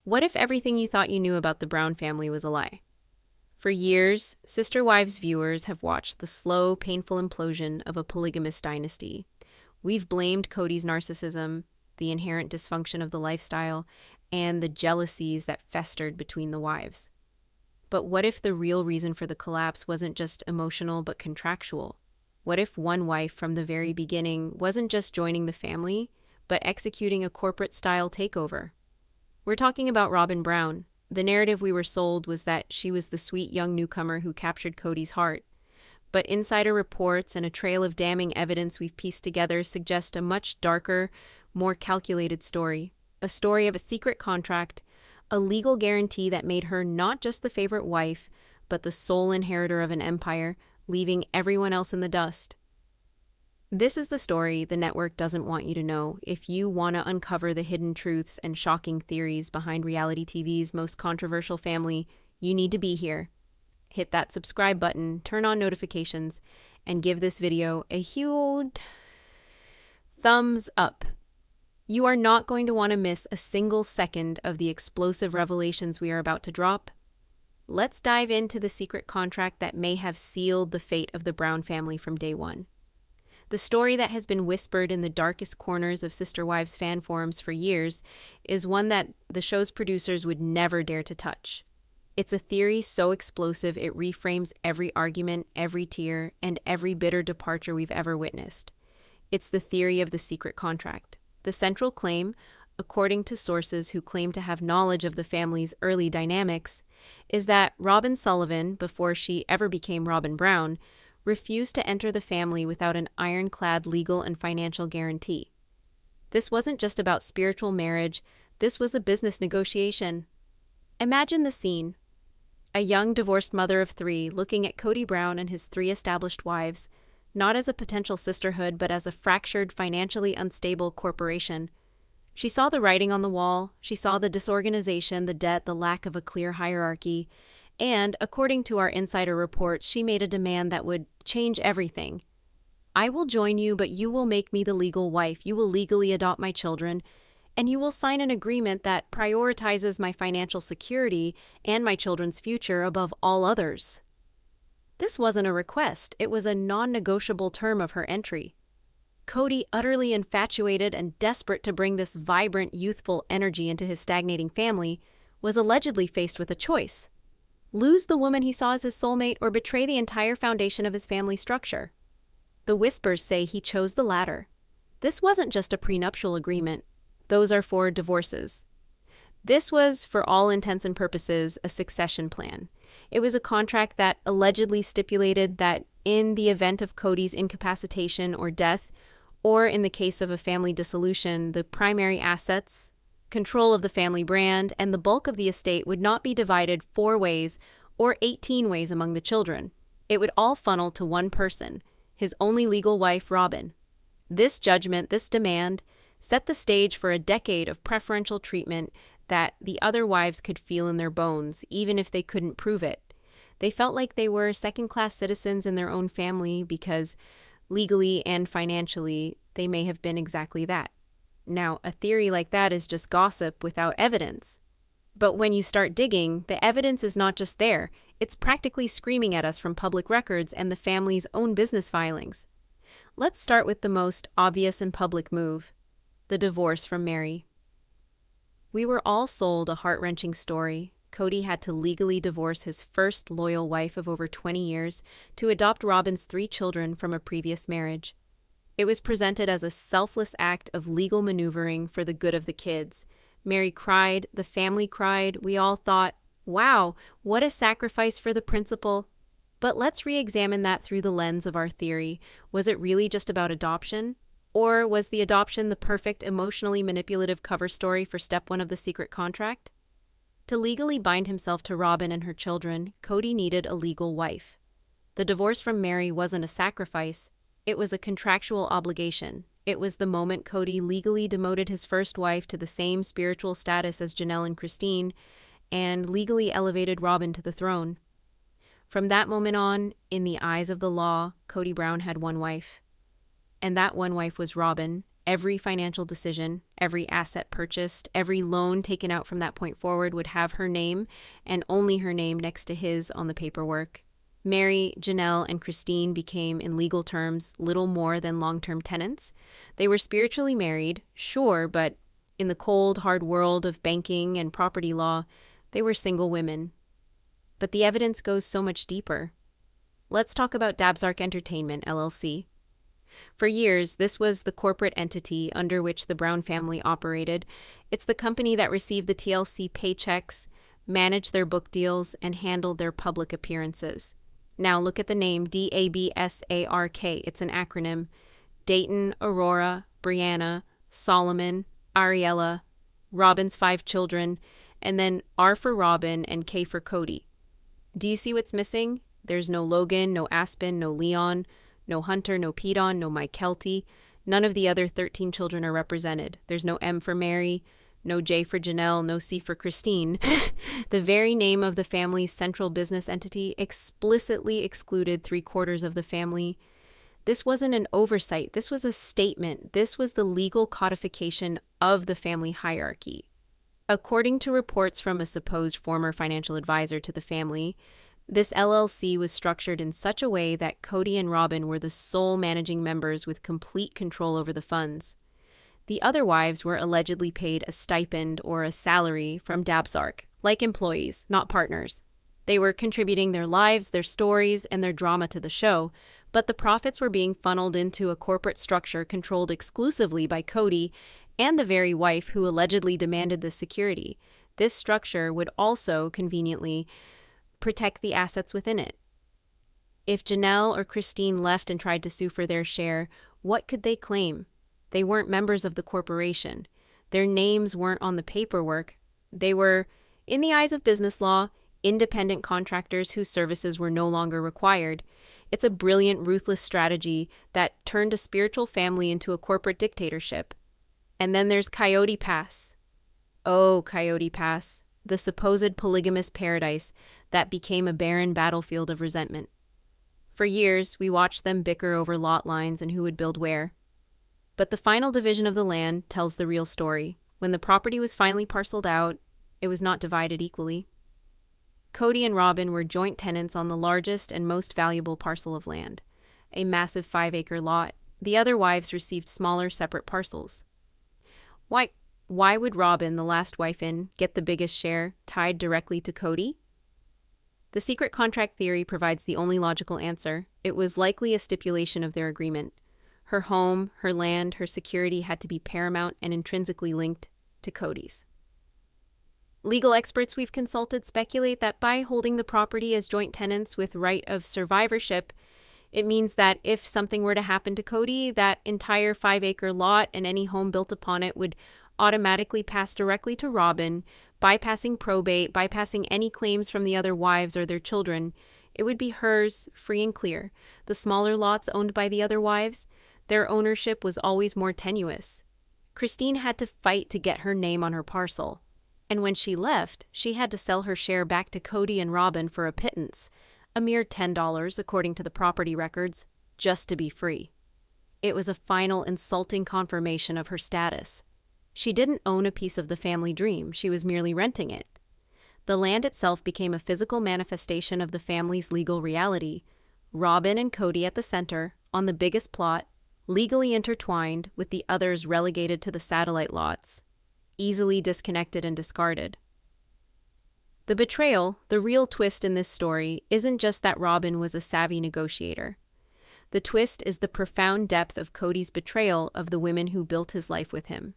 What if everything you thought you knew about the Brown family was a lie? For years, Sister Wives viewers have watched the slow, painful implosion of a polygamous dynasty. We've blamed Kody's narcissism, the inherent dysfunction of the lifestyle, and the jealousies that festered between the wives. But what if the real reason for the collapse wasn't just emotional but contractual? What if one wife from the very beginning wasn't just joining the family, but executing a corporate-style takeover? We're talking about Robyn Brown. The narrative we were sold was that she was the sweet young newcomer who captured Kody's heart. But insider reports and a trail of damning evidence we've pieced together suggest a much darker, more calculated story. A story of a secret contract, a legal guarantee that made her not just the favorite wife, but the sole inheritor of an empire, leaving everyone else in the dust. This is the story the network doesn't want you to know. If you want to uncover the hidden truths and shocking theories behind reality TV's most controversial family, you need to be here. Hit that subscribe button, turn on notifications, and give this video a huge thumbs up. You are not going to want to miss a single second of the explosive revelations we are about to drop. Let's dive into the secret contract that may have sealed the fate of the Brown family from day one. The story that has been whispered in the darkest corners of Sister Wives fan forums for years is one that the show's producers would never dare to touch. It's a theory so explosive it reframes every argument, every tear, and every bitter departure we've ever witnessed. It's the theory of the secret contract. The central claim, according to sources who claim to have knowledge of the family's early dynamics, is that Robyn Sullivan, before she ever became Robyn Brown, refused to enter the family without an ironclad legal and financial guarantee. This wasn't just about spiritual marriage, this was a business negotiation. Imagine the scene. A young divorced mother of 3 looking at Kody Brown and his 3 established wives, not as a potential sisterhood but as a fractured, financially unstable corporation. She saw the writing on the wall, she saw the disorganization, the debt, the lack of a clear hierarchy, and, according to our insider reports, she made a demand that would change everything. I will join you, but you will make me the legal wife. You will legally adopt my children, and you will sign an agreement that prioritizes my financial security and my children's future above all others. This wasn't a request. It was a non-negotiable term of her entry. Kody, utterly infatuated and desperate to bring this vibrant, youthful energy into his stagnating family, was allegedly faced with a choice. Lose the woman he saw as his soulmate or betray the entire foundation of his family structure. The whispers say he chose the latter. This wasn't just a prenuptial agreement. Those are for divorces. This was, for all intents and purposes, a succession plan. It was a contract that allegedly stipulated that in the event of Kody's incapacitation or death, or in the case of a family dissolution, the primary assets, control of the family brand, and the bulk of the estate would not be divided 4 ways or 18 ways among the children. It would all funnel to one person, his only legal wife, Robyn. This judgment, this demand, set the stage for a decade of preferential treatment that the other wives could feel in their bones, even if they couldn't prove it. They felt like they were second-class citizens in their own family because, legally and financially, they may have been exactly that. Now, a theory like that is just gossip without evidence. But when you start digging, the evidence is not just there. It's practically screaming at us from public records and the family's own business filings. Let's start with the most obvious and public move, the divorce from Meri. We were all sold a heart-wrenching story. Kody had to legally divorce his first loyal wife of over 20 years to adopt Robyn's 3 children from a previous marriage. It was presented as a selfless act of legal maneuvering for the good of the kids. Meri cried, the family cried, we all thought, wow, what a sacrifice for the principle. But let's re-examine that through the lens of our theory. Was it really just about adoption? Or was the adoption the perfect emotionally manipulative cover story for step 1 of the secret contract? To legally bind himself to Robyn and her children, Kody needed a legal wife. The divorce from Meri wasn't a sacrifice. It was a contractual obligation. It was the moment Kody legally demoted his first wife to the same spiritual status as Janelle and Christine, and legally elevated Robyn to the throne. From that moment on, in the eyes of the law, Kody Brown had one wife. And that one wife was Robyn, Every financial decision, every asset purchased, every loan taken out from that point forward would have her name and only her name next to his on the paperwork. Meri, Janelle, and Christine became, in legal terms, little more than long-term tenants. They were spiritually married, sure, but in the cold, hard world of banking and property law, they were single women. But the evidence goes so much deeper. Let's talk about DABSARK Entertainment LLC. For years, this was the corporate entity under which the Brown family operated. It's the company that received the TLC paychecks, managed their book deals, and handled their public appearances. Now look at the name DABSARK. It's an acronym. Dayton, Aurora, Brianna, Solomon, Ariella, Robyn's 5 children, and then R for Robyn and K for Kody. Do you see what's missing? There's no Logan, no Aspen, no Leon, no Hunter, no Pedon, no Mike Kelty. None of the other 13 children are represented. There's no M for Meri, no J for Janelle, no C for Christine. The very name of the family's central business entity explicitly excluded 3/4 of the family. This wasn't an oversight. This was a statement. This was the legal codification of the family hierarchy. According to reports from a supposed former financial advisor to the family, this LLC was structured in such a way that Kody and Robyn were the sole managing members with complete control over the funds. The other wives were allegedly paid a stipend or a salary from DABSARK, like employees, not partners. They were contributing their lives, their stories, and their drama to the show, but the profits were being funneled into a corporate structure controlled exclusively by Kody and the very wife who allegedly demanded the security. This structure would also, conveniently, protect the assets within it. If Janelle or Christine left and tried to sue for their share, what could they claim? They weren't members of the corporation. Their names weren't on the paperwork. They were, in the eyes of business law, independent contractors whose services were no longer required. It's a brilliant, ruthless strategy that turned a spiritual family into a corporate dictatorship. And then there's Coyote Pass. Oh, Coyote Pass, the supposed polygamous paradise that became a barren battlefield of resentment. For years, we watched them bicker over lot lines and who would build where. But the final division of the land tells the real story. When the property was finally parceled out, it was not divided equally. Kody and Robyn were joint tenants on the largest and most valuable parcel of land, a massive 5-acre lot. The other wives received smaller, separate parcels. Why would Robyn, the last wife in, get the biggest share, tied directly to Kody? The secret contract theory provides the only logical answer. It was likely a stipulation of their agreement. Her home, her land, her security had to be paramount and intrinsically linked to Kody's. Legal experts we've consulted speculate that by holding the property as joint tenants with right of survivorship, it means that if something were to happen to Kody, that entire 5-acre lot and any home built upon it would automatically pass directly to Robyn, bypassing probate, bypassing any claims from the other wives or their children. It would be hers, free and clear. The smaller lots owned by the other wives, their ownership was always more tenuous. Christine had to fight to get her name on her parcel. And when she left, she had to sell her share back to Kody and Robyn for a pittance, a mere $10 according to the property records, just to be free. It was a final insulting confirmation of her status. She didn't own a piece of the family dream, she was merely renting it. The land itself became a physical manifestation of the family's legal reality. Robyn and Kody at the center, on the biggest plot, legally intertwined with the others relegated to the satellite lots, easily disconnected and discarded. The betrayal, the real twist in this story, isn't just that Robyn was a savvy negotiator. The twist is the profound depth of Kody's betrayal of the women who built his life with him.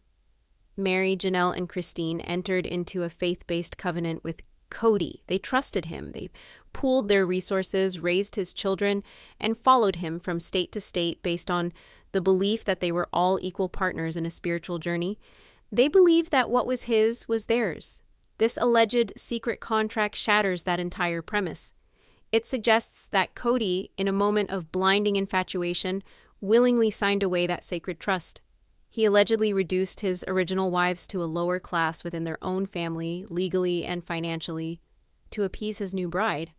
Meri, Janelle, and Christine entered into a faith-based covenant with Kody. They trusted him. They pooled their resources, raised his children, and followed him from state to state based on the belief that they were all equal partners in a spiritual journey. They believed that what was his was theirs. This alleged secret contract shatters that entire premise. It suggests that Kody, in a moment of blinding infatuation, willingly signed away that sacred trust. He allegedly reduced his original wives to a lower class within their own family, legally and financially, to appease his new bride.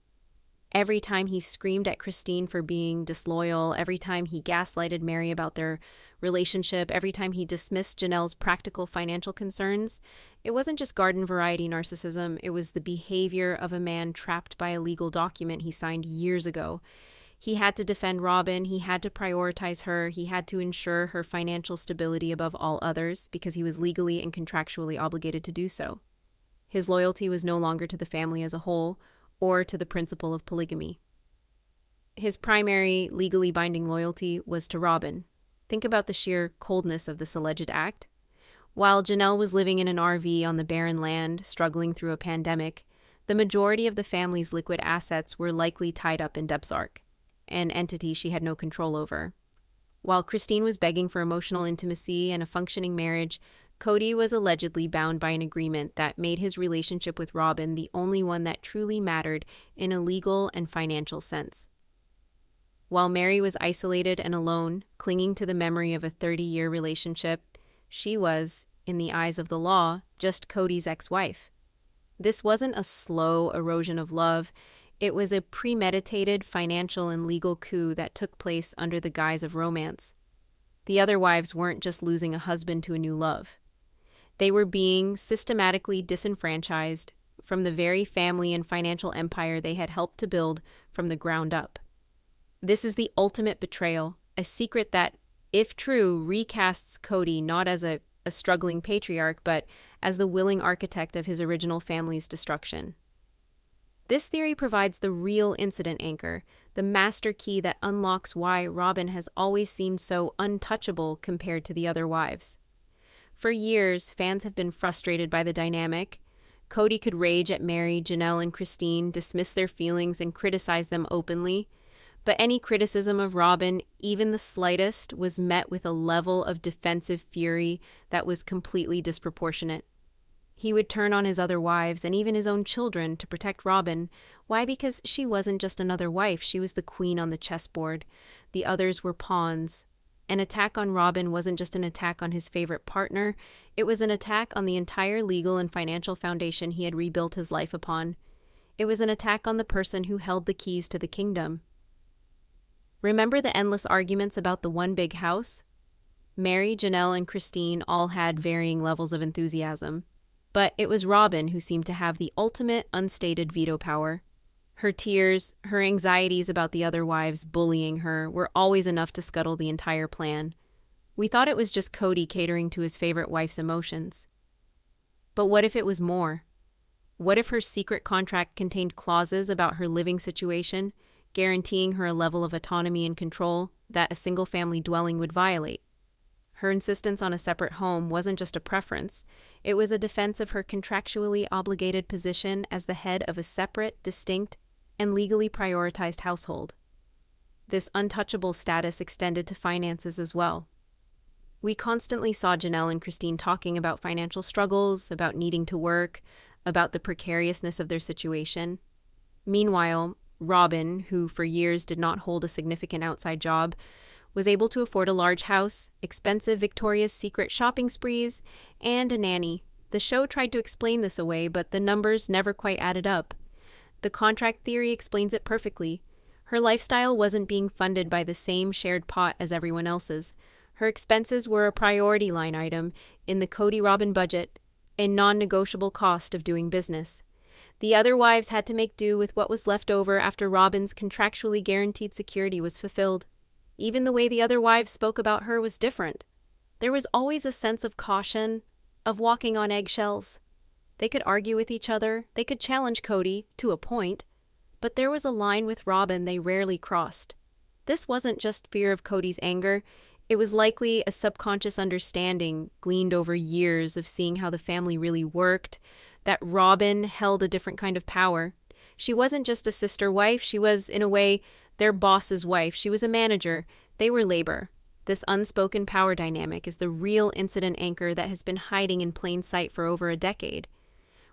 Every time he screamed at Christine for being disloyal, every time he gaslighted Meri about their relationship, every time he dismissed Janelle's practical financial concerns, it wasn't just garden variety narcissism, it was the behavior of a man trapped by a legal document he signed years ago. He had to defend Robyn, he had to prioritize her, he had to ensure her financial stability above all others because he was legally and contractually obligated to do so. His loyalty was no longer to the family as a whole or to the principle of polygamy. His primary legally binding loyalty was to Robyn. Think about the sheer coldness of this alleged act. While Janelle was living in an RV on the barren land, struggling through a pandemic, the majority of the family's liquid assets were likely tied up in DABSARK, an entity she had no control over. While Christine was begging for emotional intimacy and a functioning marriage, Kody was allegedly bound by an agreement that made his relationship with Robyn the only one that truly mattered in a legal and financial sense. While Meri was isolated and alone, clinging to the memory of a 30-year relationship, she was, in the eyes of the law, just Kody's ex-wife. This wasn't a slow erosion of love. It was a premeditated financial and legal coup that took place under the guise of romance. The other wives weren't just losing a husband to a new love. They were being systematically disenfranchised from the very family and financial empire they had helped to build from the ground up. This is the ultimate betrayal, a secret that, if true, recasts Kody not as a struggling patriarch, but as the willing architect of his original family's destruction. This theory provides the real incident anchor, the master key that unlocks why Robyn has always seemed so untouchable compared to the other wives. For years, fans have been frustrated by the dynamic. Kody could rage at Meri, Janelle, and Christine, dismiss their feelings, and criticize them openly. But any criticism of Robyn, even the slightest, was met with a level of defensive fury that was completely disproportionate. He would turn on his other wives and even his own children to protect Robyn. Why? Because she wasn't just another wife, she was the queen on the chessboard. The others were pawns. An attack on Robyn wasn't just an attack on his favorite partner, it was an attack on the entire legal and financial foundation he had rebuilt his life upon. It was an attack on the person who held the keys to the kingdom. Remember the endless arguments about the one big house? Meri, Janelle, and Christine all had varying levels of enthusiasm. But it was Robyn who seemed to have the ultimate unstated veto power. Her tears, her anxieties about the other wives bullying her were always enough to scuttle the entire plan. We thought it was just Kody catering to his favorite wife's emotions. But what if it was more? What if her secret contract contained clauses about her living situation, guaranteeing her a level of autonomy and control that a single-family dwelling would violate? Her insistence on a separate home wasn't just a preference, it was a defense of her contractually obligated position as the head of a separate, distinct, and legally prioritized household. This untouchable status extended to finances as well. We constantly saw Janelle and Christine talking about financial struggles, about needing to work, about the precariousness of their situation. Meanwhile, Robyn, who for years did not hold a significant outside job, was able to afford a large house, expensive Victoria's Secret shopping sprees, and a nanny. The show tried to explain this away, but the numbers never quite added up. The contract theory explains it perfectly. Her lifestyle wasn't being funded by the same shared pot as everyone else's. Her expenses were a priority line item in the Kody-Robyn budget, a non-negotiable cost of doing business. The other wives had to make do with what was left over after Robyn's contractually guaranteed security was fulfilled. Even the way the other wives spoke about her was different. There was always a sense of caution, of walking on eggshells. They could argue with each other, they could challenge Kody, to a point, but there was a line with Robyn they rarely crossed. This wasn't just fear of Kody's anger, it was likely a subconscious understanding gleaned over years of seeing how the family really worked, that Robyn held a different kind of power. She wasn't just a sister wife, she was, in a way, their boss's wife. She was a manager. They were labor. This unspoken power dynamic is the real incident anchor that has been hiding in plain sight for over a decade.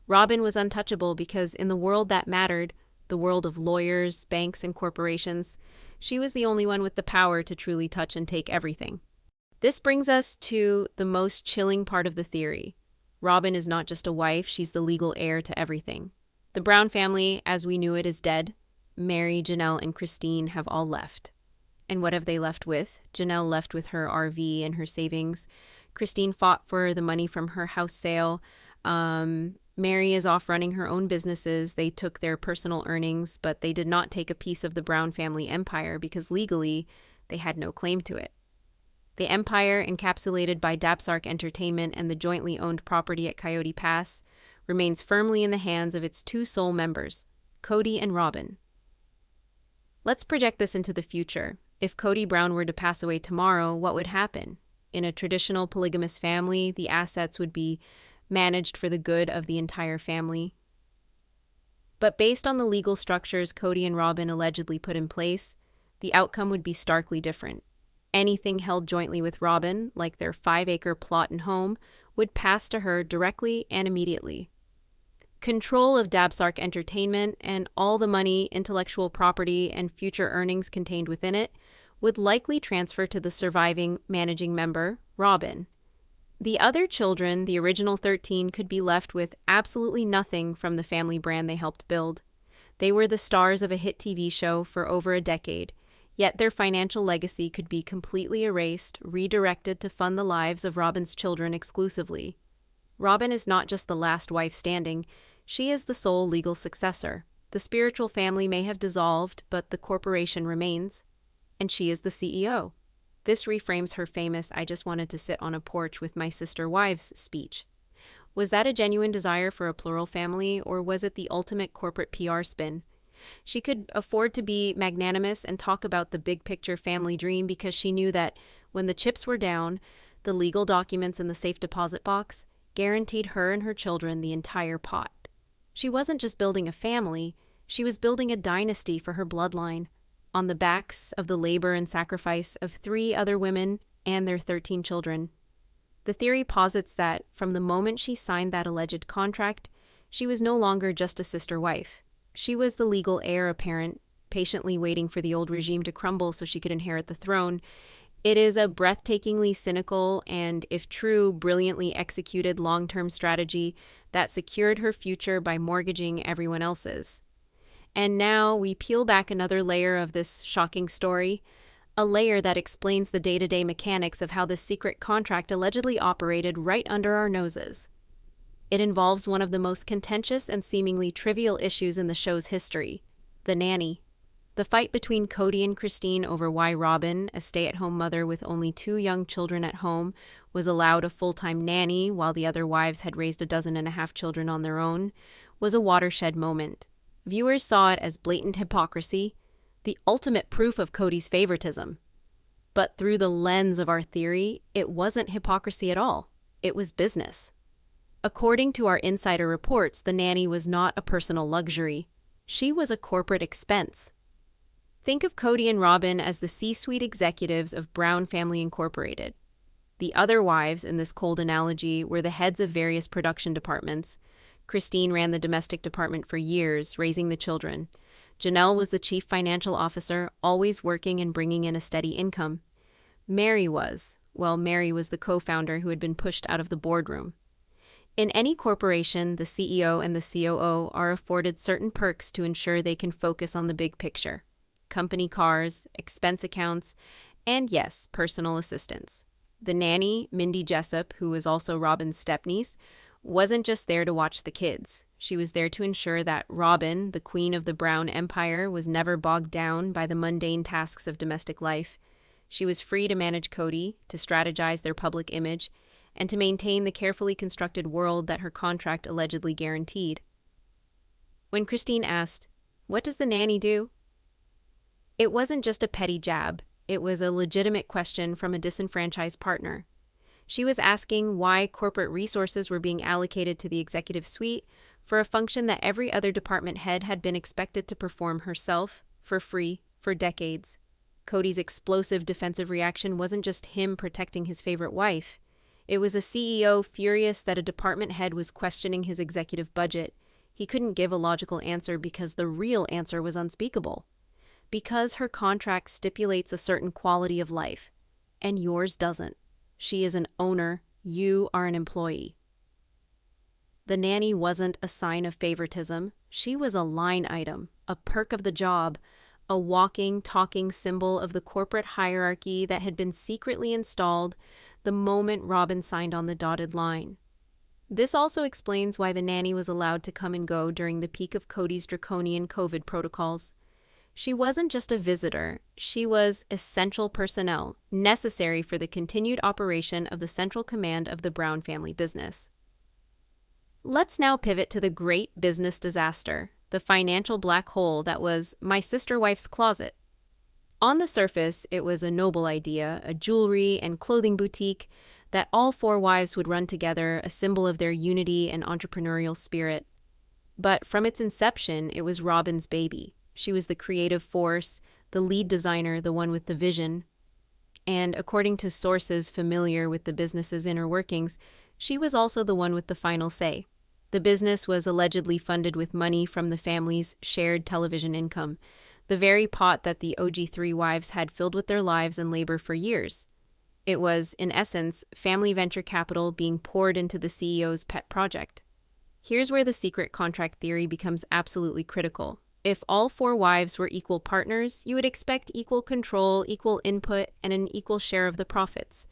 Robyn was untouchable because in the world that mattered, the world of lawyers, banks, and corporations, she was the only one with the power to truly touch and take everything. This brings us to the most chilling part of the theory. Robyn is not just a wife, she's the legal heir to everything. The Brown family, as we knew it, is dead. Meri, Janelle, and Christine have all left. And what have they left with? Janelle left with her RV and her savings. Christine fought for the money from her house sale. Meri is off running her own businesses. They took their personal earnings, but they did not take a piece of the Brown family empire because legally they had no claim to it. The empire, encapsulated by DABSARK Entertainment and the jointly owned property at Coyote Pass, remains firmly in the hands of its two sole members, Kody and Robyn. Let's project this into the future. If Kody Brown were to pass away tomorrow, what would happen? In a traditional polygamous family, the assets would be managed for the good of the entire family. But based on the legal structures Kody and Robyn allegedly put in place, the outcome would be starkly different. Anything held jointly with Robyn, like their 5-acre plot and home, would pass to her directly and immediately. Control of DABSARK Entertainment and all the money, intellectual property, and future earnings contained within it would likely transfer to the surviving managing member, Robyn. The other children, the original 13, could be left with absolutely nothing from the family brand they helped build. They were the stars of a hit TV show for over a decade, yet their financial legacy could be completely erased, redirected to fund the lives of Robyn's children exclusively. Robyn is not just the last wife standing, she is the sole legal successor. The spiritual family may have dissolved, but the corporation remains, and she is the CEO. This reframes her famous "I just wanted to sit on a porch with my sister wives" speech. Was that a genuine desire for a plural family, or was it the ultimate corporate PR spin? She could afford to be magnanimous and talk about the big picture family dream because she knew that when the chips were down, the legal documents in the safe deposit box guaranteed her and her children the entire pot. She wasn't just building a family, she was building a dynasty for her bloodline, on the backs of the labor and sacrifice of 3 other women and their 13 children. The theory posits that from the moment she signed that alleged contract, she was no longer just a sister wife. She was the legal heir apparent, patiently waiting for the old regime to crumble so she could inherit the throne. It is a breathtakingly cynical and, if true, brilliantly executed long-term strategy that secured her future by mortgaging everyone else's. And now we peel back another layer of this shocking story, a layer that explains the day-to-day mechanics of how this secret contract allegedly operated right under our noses. It involves one of the most contentious and seemingly trivial issues in the show's history, the nanny. The fight between Kody and Christine over why Robyn, a stay-at-home mother with only 2 young children at home, was allowed a full-time nanny while the other wives had raised 12 children on their own, was a watershed moment. Viewers saw it as blatant hypocrisy, the ultimate proof of Kody's favoritism. But through the lens of our theory, it wasn't hypocrisy at all. It was business. According to our insider reports, the nanny was not a personal luxury. She was a corporate expense. Think of Kody and Robyn as the C-suite executives of Brown Family Incorporated. The other wives, in this cold analogy, were the heads of various production departments. Christine ran the domestic department for years, raising the children. Janelle was the chief financial officer, always working and bringing in a steady income. Meri was the co-founder who had been pushed out of the boardroom. In any corporation, the CEO and the COO are afforded certain perks to ensure they can focus on the big picture. Company cars, expense accounts, and yes, personal assistants. The nanny, Mindy Jessup, who was also Robyn's stepniece, wasn't just there to watch the kids. She was there to ensure that Robyn, the queen of the Brown Empire, was never bogged down by the mundane tasks of domestic life. She was free to manage Kody, to strategize their public image, and to maintain the carefully constructed world that her contract allegedly guaranteed. When Christine asked, "What does the nanny do?" it wasn't just a petty jab. It was a legitimate question from a disenfranchised partner. She was asking why corporate resources were being allocated to the executive suite for a function that every other department head had been expected to perform herself, for free, for decades. Kody's explosive defensive reaction wasn't just him protecting his favorite wife. It was a CEO furious that a department head was questioning his executive budget. He couldn't give a logical answer because the real answer was unspeakable. Because her contract stipulates a certain quality of life, and yours doesn't. She is an owner, you are an employee. The nanny wasn't a sign of favoritism. She was a line item, a perk of the job, a walking, talking symbol of the corporate hierarchy that had been secretly installed the moment Robyn signed on the dotted line. This also explains why the nanny was allowed to come and go during the peak of Kody's draconian COVID protocols. She wasn't just a visitor, she was essential personnel, necessary for the continued operation of the central command of the Brown family business. Let's now pivot to the great business disaster, the financial black hole that was my sister-wife's closet. On the surface, it was a noble idea, a jewelry and clothing boutique that all four wives would run together, a symbol of their unity and entrepreneurial spirit. But from its inception, it was Robyn's baby. She was the creative force, the lead designer, the one with the vision. And according to sources familiar with the business's inner workings, she was also the one with the final say. The business was allegedly funded with money from the family's shared television income, the very pot that the OG3 wives had filled with their lives and labor for years. It was, in essence, family venture capital being poured into the CEO's pet project. Here's where the secret contract theory becomes absolutely critical. If all four wives were equal partners, you would expect equal control, equal input, and an equal share of the profits.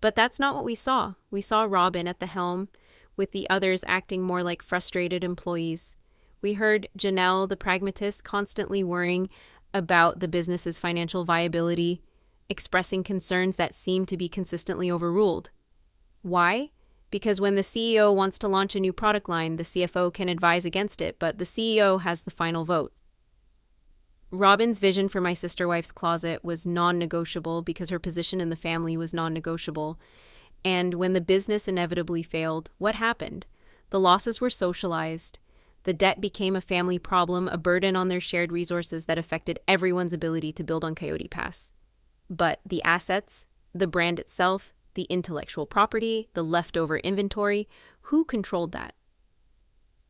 But that's not what we saw. We saw Robyn at the helm, with the others acting more like frustrated employees. We heard Janelle, the pragmatist, constantly worrying about the business's financial viability, expressing concerns that seemed to be consistently overruled. Why? Because when the CEO wants to launch a new product line, the CFO can advise against it, but the CEO has the final vote. Robyn's vision for my sister-wife's closet was non-negotiable because her position in the family was non-negotiable. And when the business inevitably failed, what happened? The losses were socialized. The debt became a family problem, a burden on their shared resources that affected everyone's ability to build on Coyote Pass. But the assets, the brand itself, the intellectual property, the leftover inventory, who controlled that?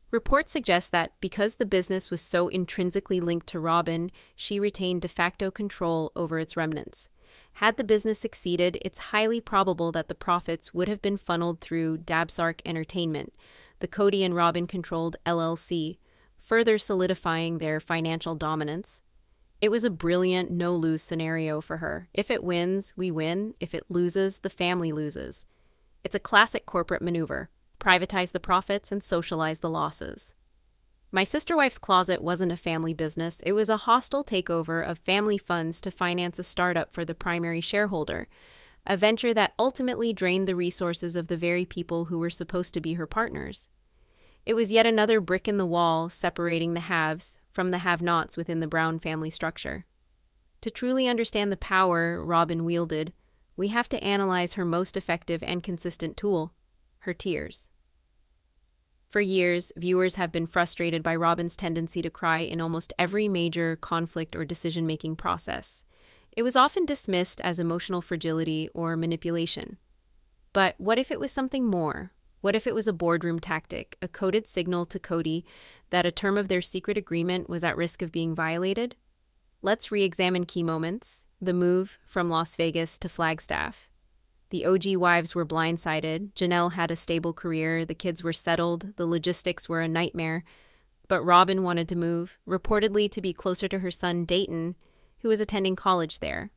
Reports suggest that because the business was so intrinsically linked to Robyn, she retained de facto control over its remnants. Had the business succeeded, it's highly probable that the profits would have been funneled through DABSARK Entertainment, the Kody and Robyn controlled LLC, further solidifying their financial dominance. It was a brilliant no-lose scenario for her. If it wins, we win. If it loses, the family loses. It's a classic corporate maneuver. Privatize the profits and socialize the losses. My sister-wife's closet wasn't a family business. It was a hostile takeover of family funds to finance a startup for the primary shareholder, a venture that ultimately drained the resources of the very people who were supposed to be her partners. It was yet another brick in the wall separating the haves from the have-nots within the Brown family structure. To truly understand the power Robyn wielded, we have to analyze her most effective and consistent tool, her tears. For years, viewers have been frustrated by Robyn's tendency to cry in almost every major conflict or decision-making process. It was often dismissed as emotional fragility or manipulation. But what if it was something more? What if it was a boardroom tactic, a coded signal to Kody that a term of their secret agreement was at risk of being violated? Let's re-examine key moments. The move from Las Vegas to Flagstaff. The OG wives were blindsided. Janelle had a stable career. The kids were settled. The logistics were a nightmare. But Robyn wanted to move, reportedly to be closer to her son Dayton, who was attending college there.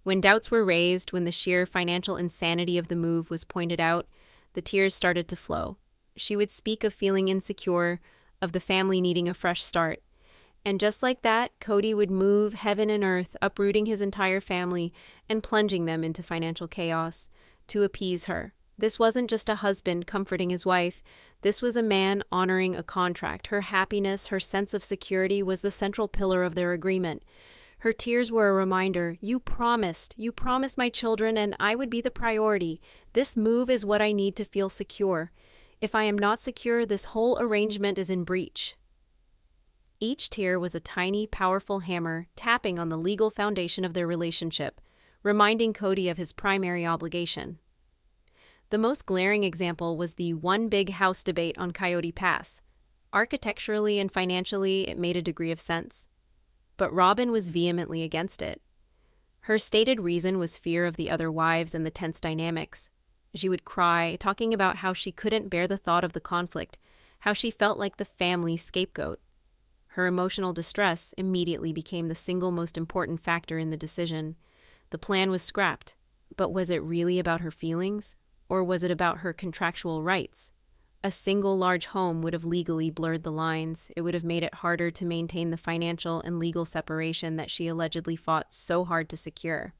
When doubts were raised, when the sheer financial insanity of the move was pointed out, the tears started to flow. She would speak of feeling insecure, of the family needing a fresh start. And just like that, Kody would move heaven and earth, uprooting his entire family and plunging them into financial chaos to appease her. This wasn't just a husband comforting his wife. This was a man honoring a contract. Her happiness, her sense of security was the central pillar of their agreement. Her tears were a reminder, you promised my children, and I would be the priority. This move is what I need to feel secure. If I am not secure, this whole arrangement is in breach. Each tear was a tiny, powerful hammer tapping on the legal foundation of their relationship, reminding Kody of his primary obligation. The most glaring example was the one big house debate on Coyote Pass. Architecturally and financially, it made a degree of sense. But Robyn was vehemently against it. Her stated reason was fear of the other wives and the tense dynamics. She would cry, talking about how she couldn't bear the thought of the conflict, how she felt like the family scapegoat. Her emotional distress immediately became the single most important factor in the decision. The plan was scrapped, but was it really about her feelings, or was it about her contractual rights? A single large home would have legally blurred the lines. It would have made it harder to maintain the financial and legal separation that she allegedly fought so hard to secure.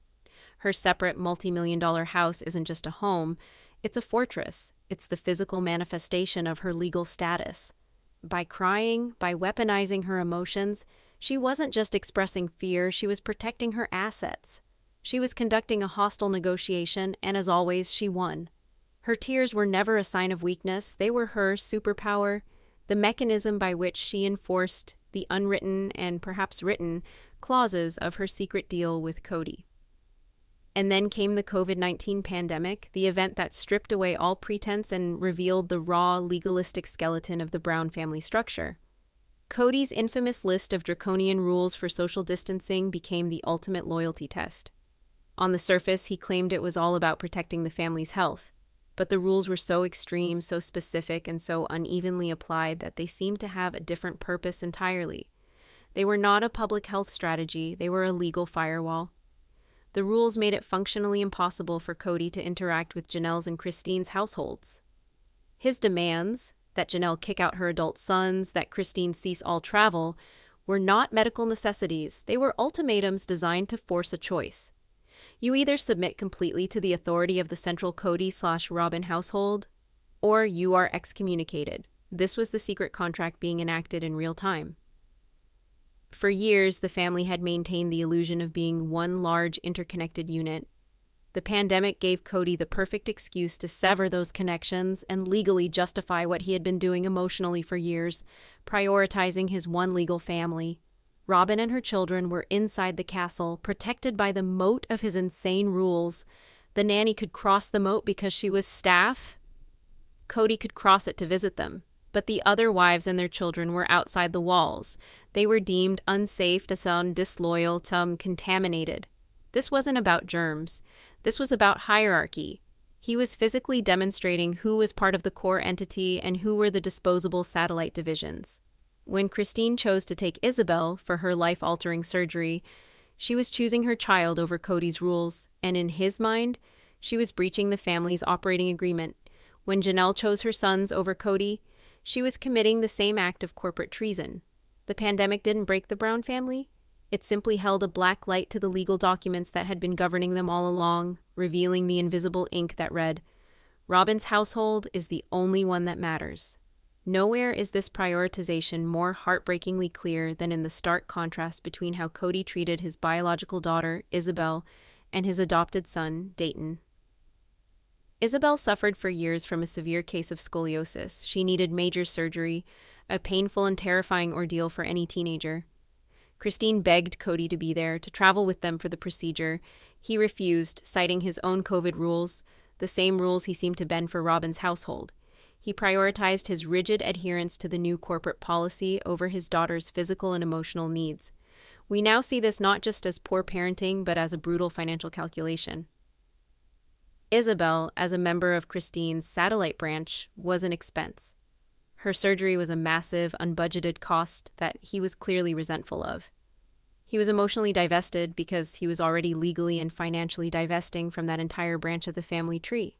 Her separate multi-million-dollar house isn't just a home, it's a fortress. It's the physical manifestation of her legal status. By crying, by weaponizing her emotions, she wasn't just expressing fear, she was protecting her assets. She was conducting a hostile negotiation, and as always, she won. Her tears were never a sign of weakness, they were her superpower, the mechanism by which she enforced the unwritten and perhaps written clauses of her secret deal with Kody. And then came the COVID-19 pandemic, the event that stripped away all pretense and revealed the raw, legalistic skeleton of the Brown family structure. Kody's infamous list of draconian rules for social distancing became the ultimate loyalty test. On the surface, he claimed it was all about protecting the family's health, but the rules were so extreme, so specific, and so unevenly applied that they seemed to have a different purpose entirely. They were not a public health strategy, they were a legal firewall. The rules made it functionally impossible for Kody to interact with Janelle's and Christine's households. His demands, that Janelle kick out her adult sons, that Christine cease all travel, were not medical necessities. They were ultimatums designed to force a choice. You either submit completely to the authority of the central Kody/Robyn household, or you are excommunicated. This was the secret contract being enacted in real time. For years, the family had maintained the illusion of being one large interconnected unit. The pandemic gave Kody the perfect excuse to sever those connections and legally justify what he had been doing emotionally for years, prioritizing his one legal family. Robyn and her children were inside the castle, protected by the moat of his insane rules. The nanny could cross the moat because she was staff. Kody could cross it to visit them. But the other wives and their children were outside the walls. They were deemed unsafe, to sound disloyal, contaminated. This wasn't about germs. This was about hierarchy. He was physically demonstrating who was part of the core entity and who were the disposable satellite divisions. When Christine chose to take Isabel for her life-altering surgery, she was choosing her child over Kody's rules, and in his mind, she was breaching the family's operating agreement. When Janelle chose her sons over Kody, she was committing the same act of corporate treason. The pandemic didn't break the Brown family. It simply held a black light to the legal documents that had been governing them all along, revealing the invisible ink that read, "Robyn's household is the only one that matters." Nowhere is this prioritization more heartbreakingly clear than in the stark contrast between how Kody treated his biological daughter, Isabel, and his adopted son, Dayton. Isabel suffered for years from a severe case of scoliosis. She needed major surgery, a painful and terrifying ordeal for any teenager. Christine begged Kody to be there, to travel with them for the procedure. He refused, citing his own COVID rules, the same rules he seemed to bend for Robyn's household. He prioritized his rigid adherence to the new corporate policy over his daughter's physical and emotional needs. We now see this not just as poor parenting, but as a brutal financial calculation. Isabel, as a member of Christine's satellite branch, was an expense. Her surgery was a massive, unbudgeted cost that he was clearly resentful of. He was emotionally divested because he was already legally and financially divesting from that entire branch of the family tree.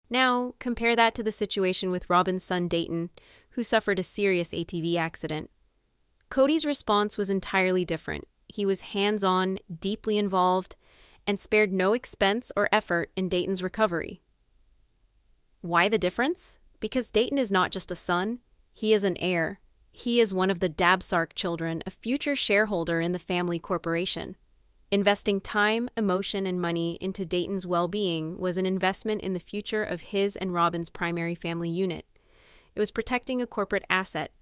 Now, compare that to the situation with Robyn's son Dayton, who suffered a serious ATV accident. Kody's response was entirely different. He was hands-on, deeply involved, and spared no expense or effort in Dayton's recovery. Why the difference? Because Dayton is not just a son, he is an heir. He is one of the DABSARK children, a future shareholder in the family corporation. Investing time, emotion, and money into Dayton's well-being was an investment in the future of his and Robyn's primary family unit. It was protecting a corporate asset.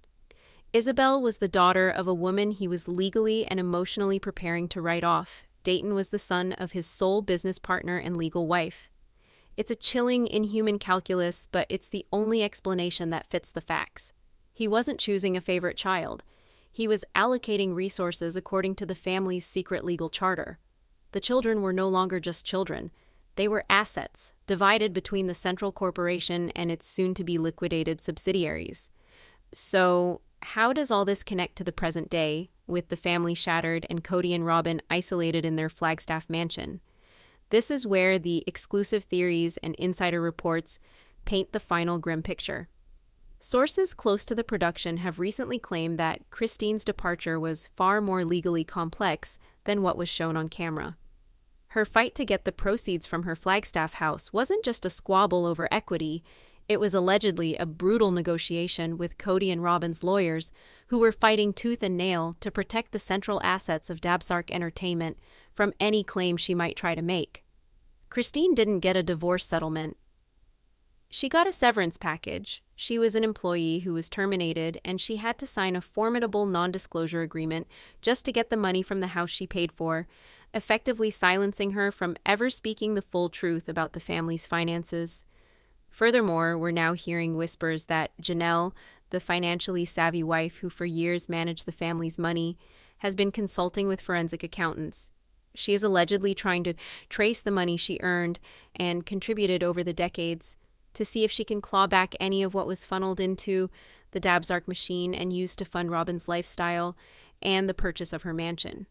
Isabel was the daughter of a woman he was legally and emotionally preparing to write off. Dayton was the son of his sole business partner and legal wife. It's a chilling, inhuman calculus, but it's the only explanation that fits the facts. He wasn't choosing a favorite child. He was allocating resources according to the family's secret legal charter. The children were no longer just children. They were assets, divided between the central corporation and its soon-to-be liquidated subsidiaries. So, how does all this connect to the present day, with the family shattered and Kody and Robyn isolated in their Flagstaff mansion? This is where the exclusive theories and insider reports paint the final grim picture. Sources close to the production have recently claimed that Christine's departure was far more legally complex than what was shown on camera. Her fight to get the proceeds from her Flagstaff house wasn't just a squabble over equity, it was allegedly a brutal negotiation with Kody and Robyn's lawyers, who were fighting tooth and nail to protect the central assets of DABSARK Entertainment from any claim she might try to make. Christine didn't get a divorce settlement. She got a severance package. She was an employee who was terminated, and she had to sign a formidable non-disclosure agreement just to get the money from the house she paid for, effectively silencing her from ever speaking the full truth about the family's finances. Furthermore, we're now hearing whispers that Janelle, the financially savvy wife who for years managed the family's money, has been consulting with forensic accountants. She is allegedly trying to trace the money she earned and contributed over the decades to see if she can claw back any of what was funneled into the DABSARK machine and used to fund Robyn's lifestyle and the purchase of her mansion.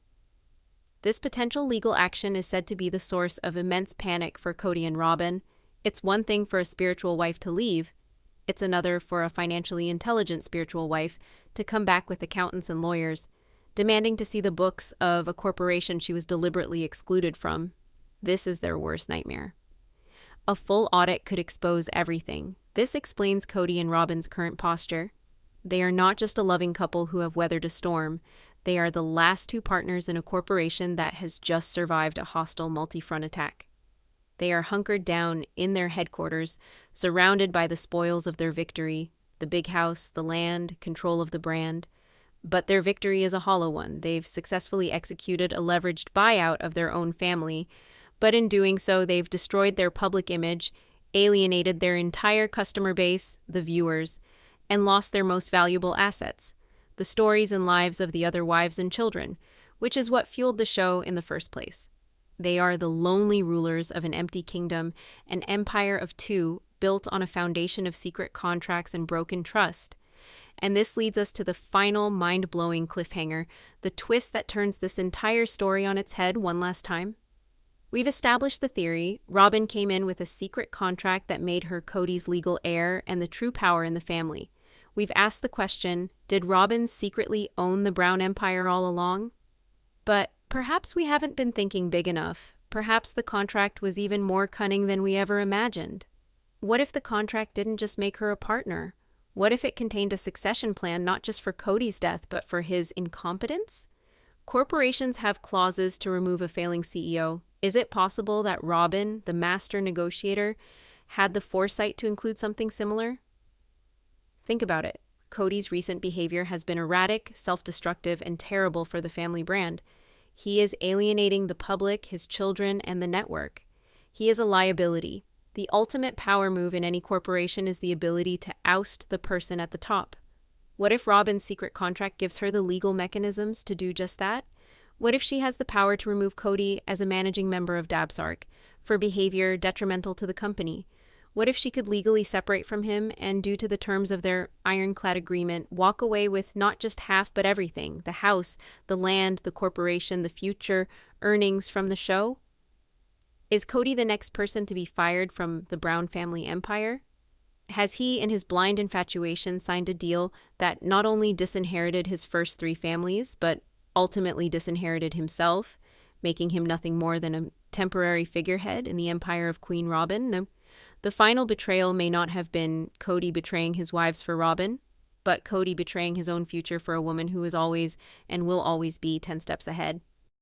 This potential legal action is said to be the source of immense panic for Kody and Robyn. It's one thing for a spiritual wife to leave. It's another for a financially intelligent spiritual wife to come back with accountants and lawyers, demanding to see the books of a corporation she was deliberately excluded from. This is their worst nightmare. A full audit could expose everything. This explains Kody and Robyn's current posture. They are not just a loving couple who have weathered a storm. They are the last two partners in a corporation that has just survived a hostile multi-front attack. They are hunkered down in their headquarters, surrounded by the spoils of their victory, the big house, the land, control of the brand. But their victory is a hollow one. They've successfully executed a leveraged buyout of their own family, but in doing so, they've destroyed their public image, alienated their entire customer base, the viewers, and lost their most valuable assets, the stories and lives of the other wives and children, which is what fueled the show in the first place. They are the lonely rulers of an empty kingdom, an empire of two built on a foundation of secret contracts and broken trust. And this leads us to the final mind-blowing cliffhanger, the twist that turns this entire story on its head one last time. We've established the theory. Robyn came in with a secret contract that made her Kody's legal heir and the true power in the family. We've asked the question, did Robyn secretly own the Brown Empire all along? But perhaps we haven't been thinking big enough. Perhaps the contract was even more cunning than we ever imagined. What if the contract didn't just make her a partner? What if it contained a succession plan not just for Kody's death, but for his incompetence? Corporations have clauses to remove a failing CEO. Is it possible that Robyn, the master negotiator, had the foresight to include something similar? Think about it. Kody's recent behavior has been erratic, self-destructive, and terrible for the family brand. He is alienating the public, his children, and the network. He is a liability. The ultimate power move in any corporation is the ability to oust the person at the top. What if Robyn's secret contract gives her the legal mechanisms to do just that? What if she has the power to remove Kody as a managing member of DABSARK for behavior detrimental to the company? What if she could legally separate from him and, due to the terms of their ironclad agreement, walk away with not just half but everything, the house, the land, the corporation, the future earnings from the show? Is Kody the next person to be fired from the Brown family empire? Has he, in his blind infatuation, signed a deal that not only disinherited his first three families, but ultimately disinherited himself, making him nothing more than a temporary figurehead in the empire of Queen Robyn? No. The final betrayal may not have been Kody betraying his wives for Robyn, but Kody betraying his own future for a woman who is always and will always be 10 steps ahead.